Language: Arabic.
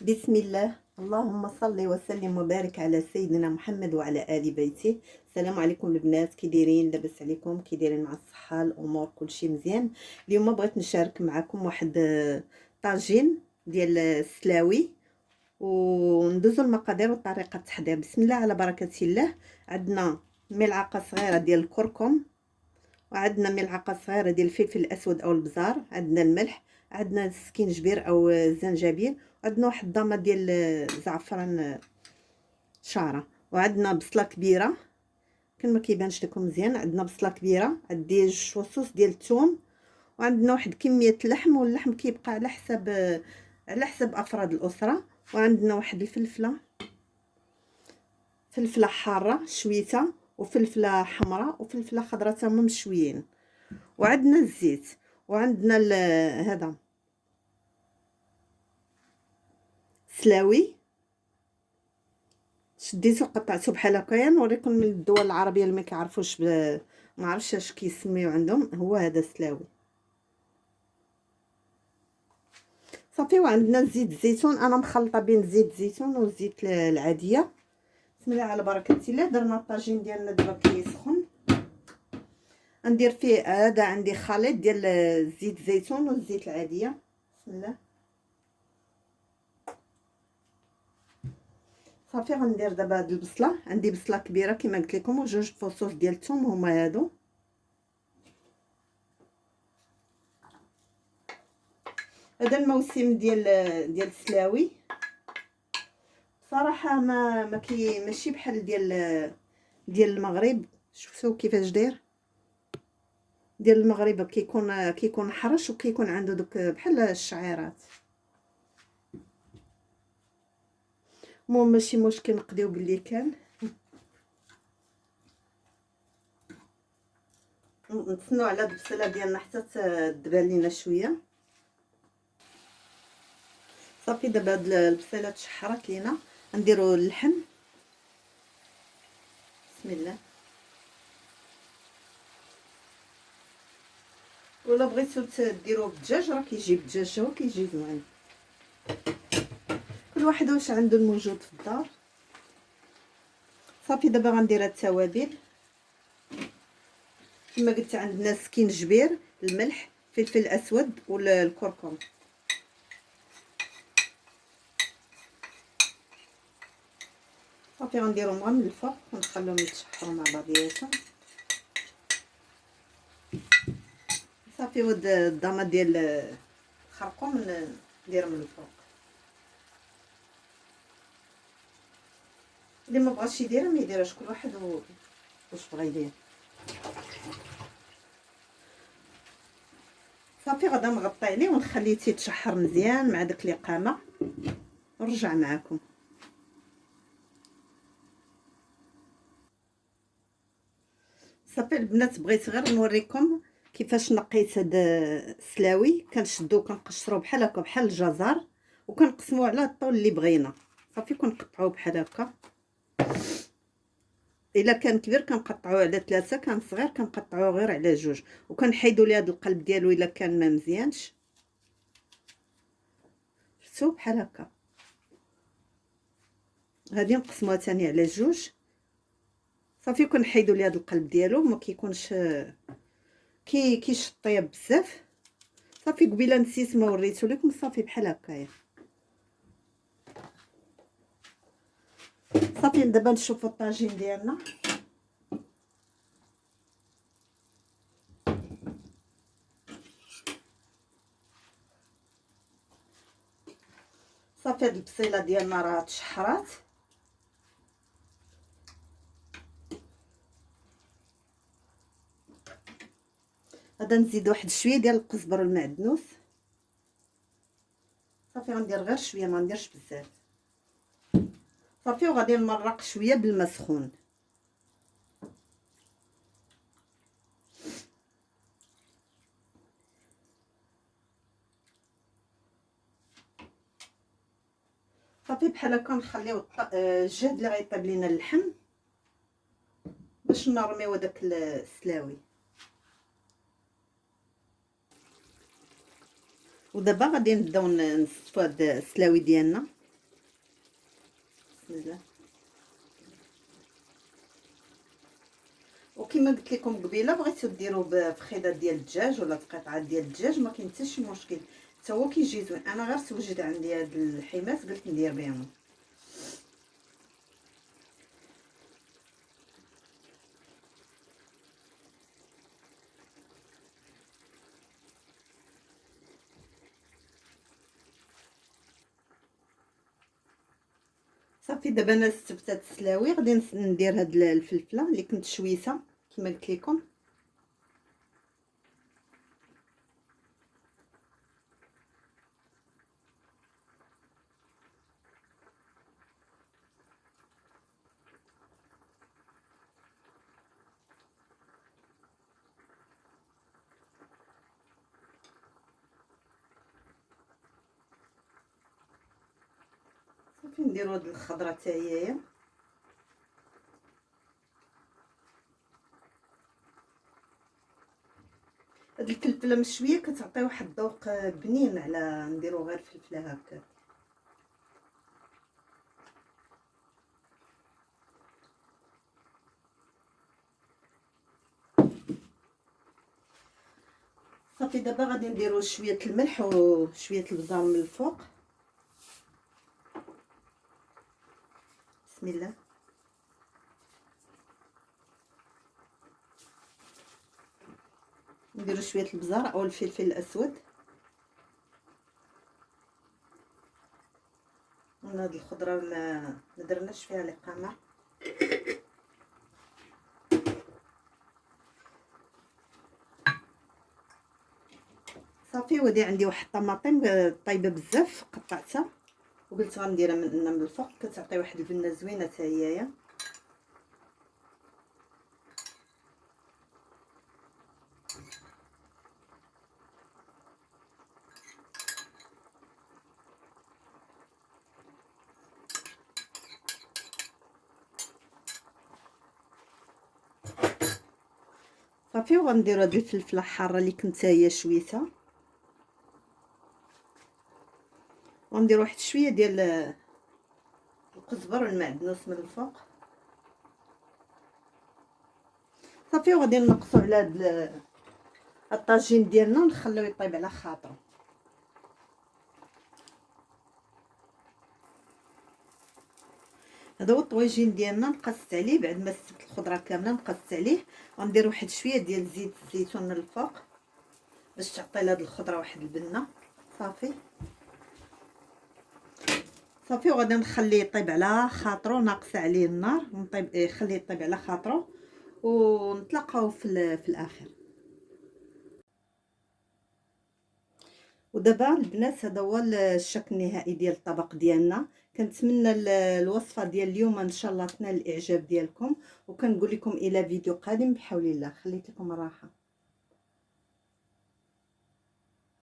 بسم الله. اللهم صل وسلم وبارك على سيدنا محمد وعلى ال بيته. السلام عليكم البنات، كي دايرين؟ لاباس عليكم؟ كي دايرين مع الصحه الامور كلشي مزيان؟ اليوم بغيت نشارك معكم واحد طاجين ديال السلاوي، وندوزو المقادير وطريقه التحضير. بسم الله على بركه الله. عندنا ملعقه صغيره ديال الكركم، وعندنا ملعقه صغيره ديال الفلفل الاسود او البزار، عندنا الملح، عندنا السكينجبير او الزنجبيل، عندنا واحد الضامه ديال زعفران شاره، وعندنا بصله كبيره كان ما كيبانش لكم مزيان. عندنا بصله كبيره، عندي 2 فصوص ديال الثوم، وعندنا واحد كميه اللحم، واللحم كيبقى على حسب افراد الاسره. وعندنا واحد فلفله حاره شويته، وفلفله حمراء وفلفله خضراء تما مشويين، وعندنا الزيت، وعندنا هذا سلاوي شديته قطعته بحال هكايا. نوريكم من الدول العربيه اللي ما كيعرفوش ما عرفتش اش كيسميو عندهم، هو هذا سلاوي صافي. وعندنا زيت الزيتون، انا مخلطه بين زيت الزيتون والزيت العاديه. بسم الله على بركه الله. درنا الطاجين ديالنا دابا كيسخن، ندير فيه هذا، عندي خليط ديال زيت الزيتون والزيت العاديه. بسم الله صافي. غندير دابا هاد البصله، عندي بصله كبيره كما قلت لكم، وجوج فصوص ديال الثوم هما هادو. هذا الموسم ديال السلاوي صراحه ماشي بحال ديال المغرب. شفتوا كيفاش داير؟ ديال المغرب كيكون حرش، وكيكون عنده دوك بحال الشعيرات. المهم ماشي مشكل، نقضيو باللي كان. نتسناو على البصله ديالنا حتى تدبل لينا شويه. صافي دابا هاد البصله تشحرات لينا، نديرو اللحم. بسم الله. ولا بغيتو ديروه بالدجاج راه كيجي بالدجاج، هو كيجي زوين. كل واحد واش عنده الموجود في الدار. صافي دابا غندير هاد التوابل كما قلت. عندنا السكينجبير، الملح، الفلفل الاسود والكركم. صافي غنديرهم غير من الفوق ونخليهم يتشحروا مع بعضياتهم. صافي. ود الضامه ديال الخرقوم ندير من الفوق. اللي ما بغاش يديرها ما يديرهاش، كل واحد واش بغى يدير. صافي غادا نغطي عليه ونخليه تيتشحر مزيان مع داك الاقامه، ونرجع معكم. صافي البنات، بغيت غير نوريكم كيفاش نقيت هاد السلاوي. كنشدو كنقشرو بحال هكا بحال الجزر، وكنقسموه على الطول اللي بغينا. صافي كنقطعوه بحال هكا. الا كان كبير كنقطعوه على 3، كان صغير كنقطعوه غير على 2، وكنحيدوا ليه هذا القلب ديالو الا كان ما مزيانش. شفتوا بحال هكا. غادي نقسموها ثاني على 2. صافي كنحيدوا ليه هذا القلب ديالو، ما كيكونش كيشطيب بزاف. صافي قبيله نسيت ما وريتو لكم. صافي بحال هكايا. صافي دابا نشوفوا الطاجين ديالنا. صافي هاد البصيله ديالنا راه تشحرات. غادا نزيد واحد شويه ديال القزبر والمعدنوس. صافي غندير غير شويه، ما نديرش بزاف. صافي وغادي نمرق شويه بالماء سخون. صافي بحال هكا نخليو الجهد اللي غيطيب لينا اللحم باش نرميو داك السلاوي. ودابا غادي نبداو نصفوا هاد السلاوي ديالنا. بسم الله. وكما قلت لكم قبيله، بغيتو ديروا بفخيده ديال الدجاج ولا بقطعه ديال الدجاج ما كاين حتى شي مشكل، حتى هو كيجي زوين. انا غير توجد عندي هاد الحماس قلت ندير بهم. صافي دابا انا استبتات السلاوي، غادي ندير هاد الفلفله اللي كنت شويسه كما قلت لكم. صافي نديرو هاد الخضره حتى هي. هاد الفلفله مشويه كتعطي واحد الذوق بنين، على نديرو غير فلفله هكا. صافي دابا غادي نديرو شويه الملح وشويه البزار من الفوق. بسم الله. نديرو شويه البزار او الفلفل الاسود. هاد الخضره ما درناش فيها القمع. صافي ودي عندي واحد الطماطم طايبه بزاف قطعتها وقلت غنديرها من الفوق، كتعطي واحد البنه زوينه حتى هي. صافي وغنديروا هاد الفلفله الحاره اللي كنت هي شويته، وندير واحد شويه ديال القزبر والمعدنوس من الفوق. صافي وغادي نقصوا على هاد الطاجين ديالنا ونخليوه يطيب على خاطره. هذا هو الطويجين ديالنا، نقصت عليه بعد ما سبت الخضره كامله، نقصت عليه. غندير واحد شويه ديال زيت الزيتون من الفوق باش تعطي لهاد الخضره واحد البنه. صافي صافي وغادي نخليه يطيب على خاطرو، ناقصه عليه النار ونطيب خليه يطيب على خاطرو ونتلاقاو في الاخر. ودابا البنات هذا هو الشكل النهائي ديال الطبق ديالنا. كنتمنى الوصفه ديال اليوم ان شاء الله تنال الاعجاب ديالكم، وكنقول لكم الى فيديو قادم بحول الله. خليت لكم الراحه.